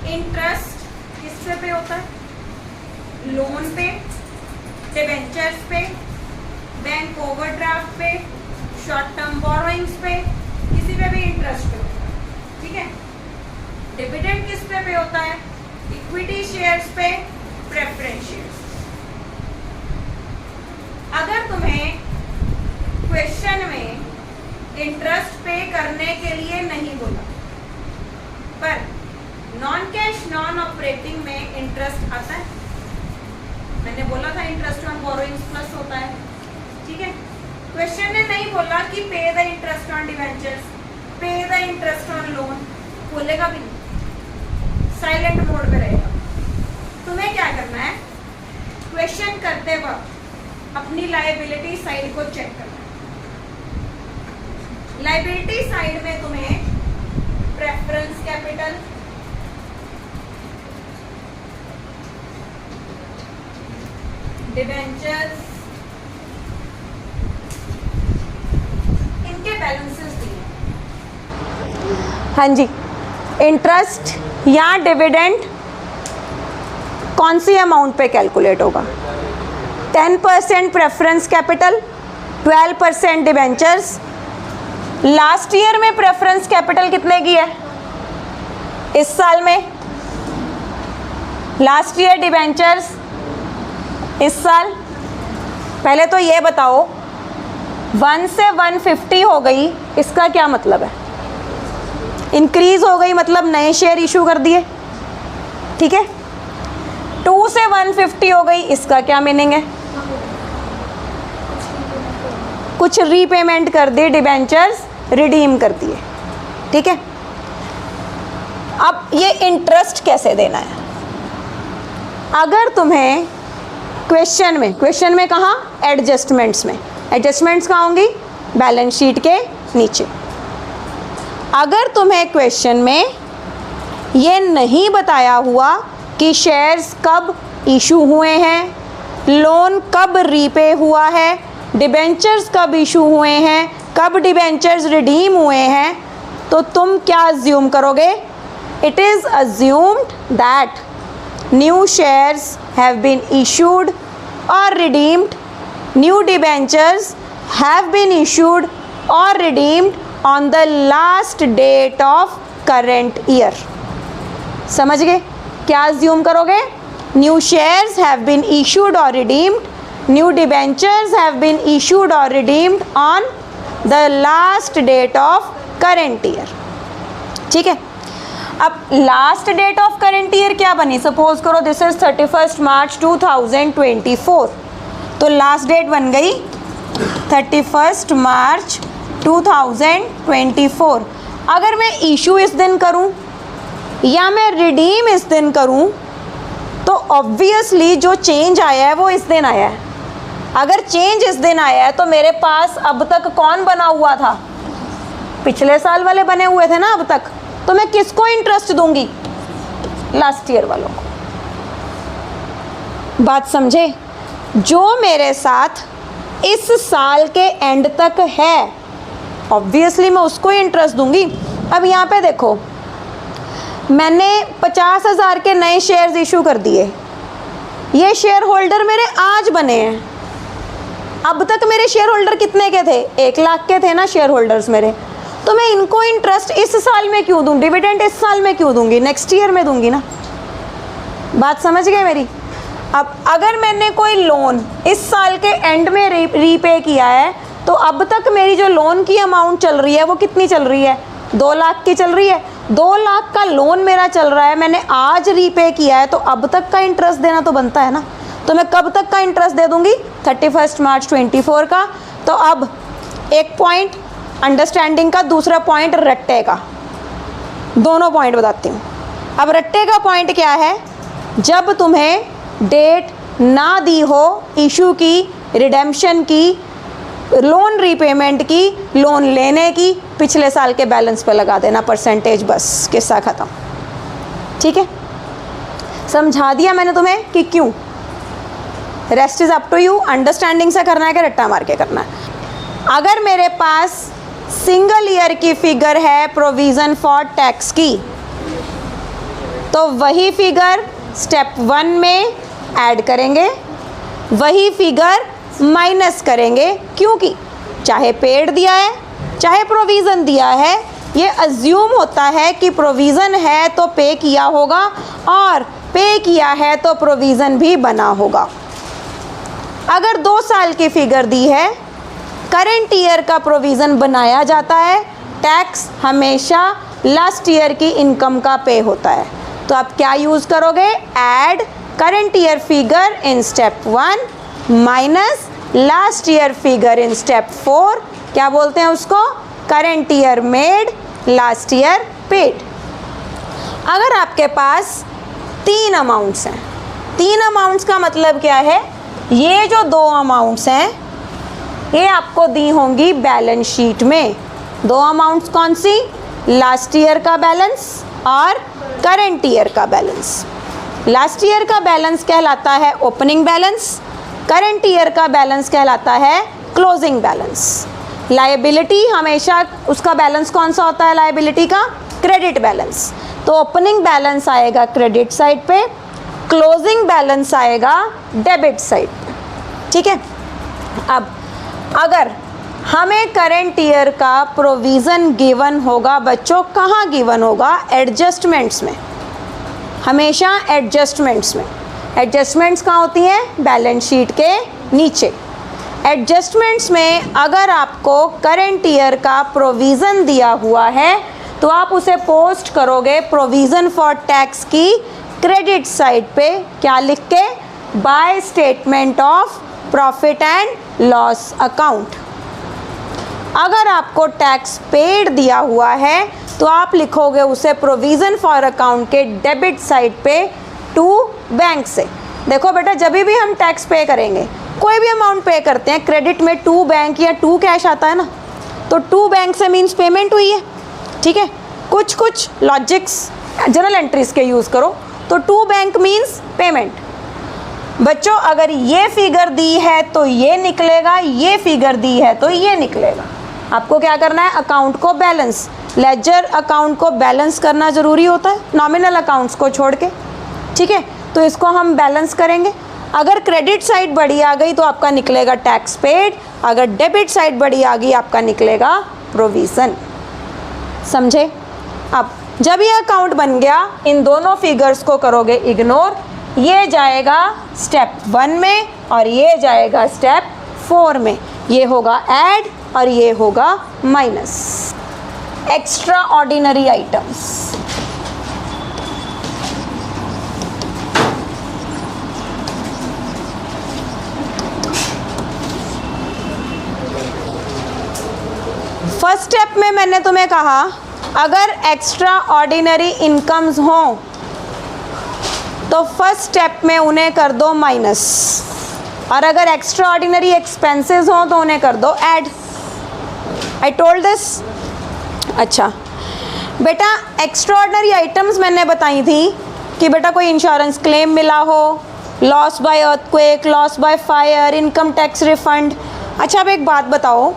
Interest किस पे होता है? लोन पे, डिबेंचर्स पे, बैंक ओवरड्राफ्ट पे, शॉर्ट टर्म बोरोइंग्स पे, किसी पे भी इंटरेस्ट पे होता है, ठीक है। डिविडेंड किस पे होता है? इक्विटी शेयर्स पे, प्रेफरेंस शेयर्स। अगर तुम्हें क्वेश्चन में इंटरेस्ट पे करने के लिए नहीं बोला, पर नॉन कैश नॉन ऑपरेटिंग में इंटरेस्ट आता है, मैंने बोला था इंटरेस्ट ऑन बोरोइंग्स प्लस होता है, ठीक है। क्वेश्चन ने नहीं बोला कि पे द इंटरेस्ट ऑन डिवेंचर्स, पे द इंटरेस्ट ऑन लोन, बोलेगा भी नहीं, साइलेंट मोड पे रहेगा। तुम्हें क्या करना है? क्वेश्चन करते वक्त अपनी लायबिलिटी साइड को चेक करना है। लायबिलिटी साइड में तुम्हें प्रेफरेंस कैपिटल, डिवेंचर्स, इनके बैलेंसेस दिए। हाँ जी, इंटरेस्ट या डिविडेंड कौन सी अमाउंट पे कैलकुलेट होगा? 10% preference capital, 12% debentures. Last year में प्रेफरेंस कैपिटल कितने की है? इस साल में लास्ट ईयर डिवेंचर्स, इस साल। पहले तो ये बताओ 1 से 150 हो गई, इसका क्या मतलब है? इंक्रीज हो गई, मतलब नए शेयर इशू कर दिए, ठीक है। 2 से 150 हो गई, इसका क्या मीनिंग है? कुछ रीपेमेंट कर दी, डिबेंचर्स रिडीम कर दिए, ठीक है। अब ये इंटरेस्ट कैसे देना है? अगर तुम्हें क्वेश्चन में कहाँ? एडजस्टमेंट्स में। एडजस्टमेंट्स कहाँ होंगी? बैलेंस शीट के नीचे। अगर तुम्हें क्वेश्चन में ये नहीं बताया हुआ कि शेयर्स कब इशू हुए हैं, लोन कब रीपे हुआ है, डिबेंचर्स कब इशू हुए हैं, कब डिबेंचर्स रिडीम हुए हैं, तो तुम क्या अज्यूम करोगे? It is assumed that new shares have been issued or redeemed, new debentures have been issued or redeemed on the last date of current year. समझ गए? क्या assume करोगे? New shares have been issued or redeemed, new debentures have been issued or redeemed on the last date of current year. ठीक है। अब last date of current year क्या बनी? Suppose करो दिस इज 31 मार्च 2024, तो लास्ट डेट बन गई 31 मार्च 2024। अगर मैं इशू इस दिन करूं या मैं रिडीम इस दिन करूं, तो ऑब्वियसली जो चेंज आया है वो इस दिन आया है। अगर चेंज इस दिन आया है तो मेरे पास अब तक कौन बना हुआ था? पिछले साल वाले बने हुए थे ना अब तक, तो मैं किसको इंटरेस्ट दूंगी? लास्ट ईयर वालों को। बात समझे? जो मेरे साथ इस साल के एंड तक है, ऑब्वियसली मैं उसको ही इंटरेस्ट दूंगी। अब यहाँ पे देखो, मैंने 50,000 के नए शेयर्स इशू कर दिए, ये शेयर होल्डर मेरे आज बने हैं। अब तक मेरे शेयर होल्डर कितने के थे? 1 लाख के थे ना शेयर होल्डर्स मेरे, तो मैं इनको इंटरेस्ट इस साल में क्यों दूं? डिविडेंड इस साल में क्यों दूंगी? नेक्स्ट ईयर में दूंगी ना। बात समझ गए मेरी? अब अगर मैंने कोई लोन इस साल के एंड में रीपे किया है, तो अब तक मेरी जो लोन की अमाउंट चल रही है वो कितनी चल रही है? 2 लाख की चल रही है। 2 लाख का लोन मेरा चल रहा है, मैंने आज रीपे किया है, तो अब तक का इंटरेस्ट देना तो बनता है ना। तो मैं कब तक का इंटरेस्ट दे दूंगी? 31 मार्च 24 का। तो अब एक पॉइंट अंडरस्टैंडिंग का, दूसरा पॉइंट रट्टे का। दोनों पॉइंट बताती हूँ। अब रट्टे का पॉइंट क्या है? जब तुम्हें डेट ना दी हो इशू की, रिडेम्पशन की, लोन रीपेमेंट की, लोन लेने की, पिछले साल के बैलेंस पे लगा देना परसेंटेज, बस किस्सा ख़त्म। ठीक है, समझा दिया मैंने तुम्हें कि क्यों। Rest is up to you, understanding से करना है कि रट्टा मार के करना है। अगर मेरे पास सिंगल ईयर की फिगर है प्रोविज़न फॉर टैक्स की, तो वही फिगर स्टेप 1 में ऐड करेंगे, वही फिगर माइनस करेंगे, क्योंकि चाहे पेड दिया है चाहे प्रोविज़न दिया है, ये अज्यूम होता है कि प्रोविज़न है तो पे किया होगा और पे किया है तो प्रोविज़न भी बना होगा। अगर 2 साल की फिगर दी है, करेंट ईयर का प्रोविज़न बनाया जाता है, टैक्स हमेशा लास्ट ईयर की इनकम का पे होता है। तो आप क्या यूज़ करोगे? Add current year figure in step 1 minus last year figure in step 4। क्या बोलते हैं उसको? Current year made, last year paid. अगर आपके पास 3 अमाउंट्स हैं, 3 अमाउंट्स का मतलब क्या है? ये जो 2 अमाउंट्स हैं ये आपको दी होंगी बैलेंस शीट में। 2 अमाउंट्स कौन सी? लास्ट ईयर का बैलेंस और करेंट ईयर का बैलेंस। लास्ट ईयर का बैलेंस कहलाता है ओपनिंग बैलेंस, करेंट ईयर का बैलेंस कहलाता है क्लोजिंग बैलेंस। लायबिलिटी हमेशा उसका बैलेंस कौन सा होता है? लायबिलिटी का क्रेडिट बैलेंस। तो ओपनिंग बैलेंस आएगा क्रेडिट साइड पे, क्लोजिंग बैलेंस आएगा डेबिट साइड पे। ठीक है। अब अगर हमें करेंट ईयर का प्रोविज़न गिवन होगा बच्चों, कहाँ गिवन होगा? एडजस्टमेंट्स में, हमेशा एडजस्टमेंट्स में। एडजस्टमेंट्स कहाँ होती हैं? बैलेंस शीट के नीचे। एडजस्टमेंट्स में अगर आपको करेंट ईयर का प्रोविज़न दिया हुआ है तो आप उसे पोस्ट करोगे प्रोविज़न फॉर टैक्स की क्रेडिट साइड पे। क्या लिख के? By statement of profit and loss account. अगर आपको टैक्स पेड दिया हुआ है तो आप लिखोगे उसे प्रोविज़न फॉर अकाउंट के डेबिट साइड पे टू बैंक से। देखो बेटा, जब भी हम टैक्स पे करेंगे, कोई भी अमाउंट पे करते हैं, क्रेडिट में टू बैंक या टू कैश आता है ना, तो टू बैंक से मीन्स पेमेंट हुई है। ठीक है। कुछ लॉजिक्स जनरल एंट्रीज के यूज़ करो तो टू बैंक मीन्स पेमेंट। बच्चों अगर ये फिगर दी है तो ये निकलेगा, ये फिगर दी है तो ये निकलेगा। आपको क्या करना है? अकाउंट को बैलेंस, लेजर अकाउंट को बैलेंस करना ज़रूरी होता है, नॉमिनल अकाउंट्स को छोड़ के। ठीक है। तो इसको हम बैलेंस करेंगे। अगर क्रेडिट साइड बड़ी आ गई तो आपका निकलेगा टैक्स पेड, अगर डेबिट साइड बड़ी आ गई आपका निकलेगा प्रोविज़न। समझे? अब जब ये अकाउंट बन गया, इन दोनों फिगर्स को करोगे इग्नोर। ये जाएगा स्टेप 1 में और ये जाएगा स्टेप 4 में। ये होगा ऐड और ये होगा minus. Extra ordinary items. First step में मैंने तुम्हें कहा अगर एक्स्ट्रा ऑर्डिनरी इनकम्स हों तो फर्स्ट स्टेप में उन्हें कर दो माइनस, और अगर एक्स्ट्रा ऑर्डिनरी एक्सपेंसेस हों तो उन्हें कर दो ऐड। I told this. अच्छा बेटा, एक्स्ट्रा ऑर्डिनरी आइटम्स मैंने बताई थी कि बेटा कोई इंश्योरेंस क्लेम मिला हो, loss by earthquake, loss by fire, income tax refund. अच्छा अब एक बात बताओ,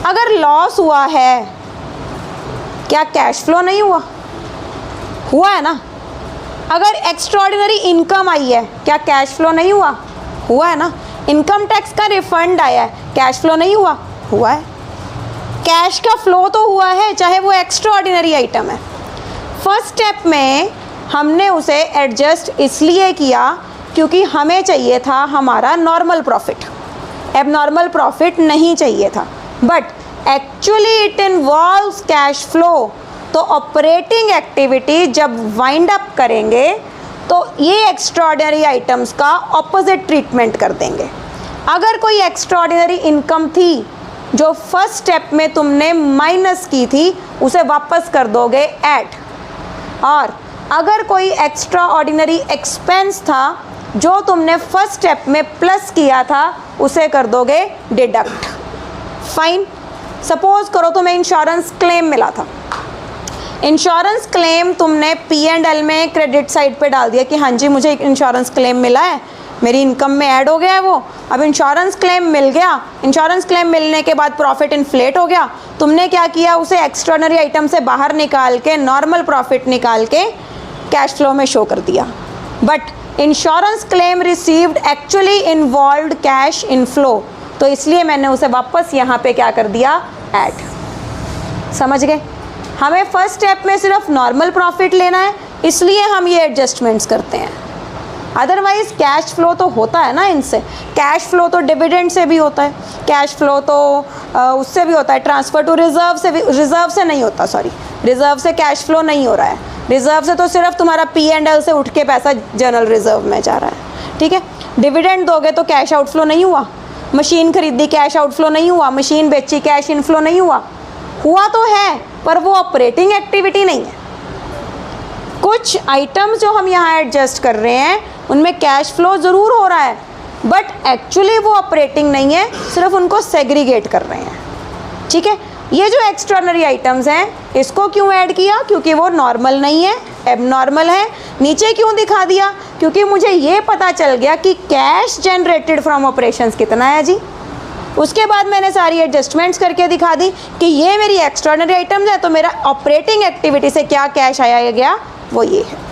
अगर लॉस हुआ है क्या कैश फ्लो नहीं हुआ? हुआ है ना। अगर एक्स्ट्राऑर्डिनरी इनकम आई है क्या कैश फ्लो नहीं हुआ? हुआ है ना। इनकम टैक्स का रिफंड आया है, कैश फ्लो नहीं हुआ? हुआ है। कैश का फ्लो तो हुआ है, चाहे वो एक्स्ट्राऑर्डिनरी आइटम है। फर्स्ट स्टेप में हमने उसे एडजस्ट इसलिए किया क्योंकि हमें चाहिए था हमारा नॉर्मल प्रॉफिट, एबनॉर्मल प्रॉफिट नहीं चाहिए था। But actually it involves cash flow. तो ऑपरेटिंग एक्टिविटी जब वाइंड अप करेंगे तो ये एक्स्ट्राऑर्डिनरी आइटम्स का ऑपोजिट ट्रीटमेंट कर देंगे। अगर कोई एक्स्ट्राऑर्डिनरी इनकम थी जो फर्स्ट स्टेप में तुमने माइनस की थी, उसे वापस कर दोगे ऐड। और अगर कोई एक्स्ट्राऑर्डिनरी एक्सपेंस था जो तुमने फर्स्ट स्टेप में प्लस किया था, उसे कर दोगे डिडक्ट। फाइन। सपोज करो तुम्हें इंश्योरेंस क्लेम मिला था, इंश्योरेंस क्लेम तुमने P&L में क्रेडिट साइड पे डाल दिया कि हाँ जी मुझे एक इंश्योरेंस क्लेम मिला है, मेरी इनकम में ऐड हो गया है वो। अब इंश्योरेंस क्लेम मिल गया, इंश्योरेंस क्लेम मिलने के बाद प्रॉफिट इन्फ्लेट हो गया। तुमने क्या किया? उसे एक्स्ट्राऑर्डिनरी आइटम से बाहर निकाल के नॉर्मल प्रॉफिट निकाल के कैश फ्लो में शो कर दिया। But insurance claim received actually involved cash inflow, तो इसलिए मैंने उसे वापस यहाँ पे क्या कर दिया, ऐड। समझ गए? हमें फर्स्ट स्टेप में सिर्फ नॉर्मल प्रॉफिट लेना है, इसलिए हम ये एडजस्टमेंट्स करते हैं। अदरवाइज कैश फ्लो तो होता है ना इनसे, कैश फ्लो तो डिविडेंड से भी होता है, कैश फ्लो तो उससे भी होता है, ट्रांसफ़र टू रिजर्व से भी, रिजर्व से नहीं होता, सॉरी, रिजर्व से कैश फ्लो नहीं हो रहा है। रिजर्व से तो सिर्फ तुम्हारा P&L से उठ के पैसा जनरल रिजर्व में जा रहा है, ठीक है। डिविडेंड दोगे तो कैश आउटफ्लो नहीं हुआ, मशीन खरीदी कैश आउटफ्लो नहीं हुआ, मशीन बेची कैश इनफ्लो नहीं हुआ, हुआ तो है पर वो ऑपरेटिंग एक्टिविटी नहीं है। कुछ आइटम्स जो हम यहाँ एडजस्ट कर रहे हैं उनमें कैश फ्लो ज़रूर हो रहा है, बट एक्चुअली वो ऑपरेटिंग नहीं है, सिर्फ उनको सेग्रीगेट कर रहे हैं, ठीक है। ये जो एक्स्ट्राऑर्डिनरी आइटम्स हैं इसको क्यों ऐड किया, क्योंकि वो नॉर्मल नहीं है, एबनॉर्मल है। नीचे क्यों दिखा दिया, क्योंकि मुझे ये पता चल गया कि कैश जनरेटेड फ्रॉम ऑपरेशंस कितना है जी। उसके बाद मैंने सारी एडजस्टमेंट्स करके दिखा दी कि ये मेरी एक्स्ट्राऑर्डिनरी आइटम्स है, तो मेरा ऑपरेटिंग एक्टिविटी से क्या कैश आया गया वो ये है।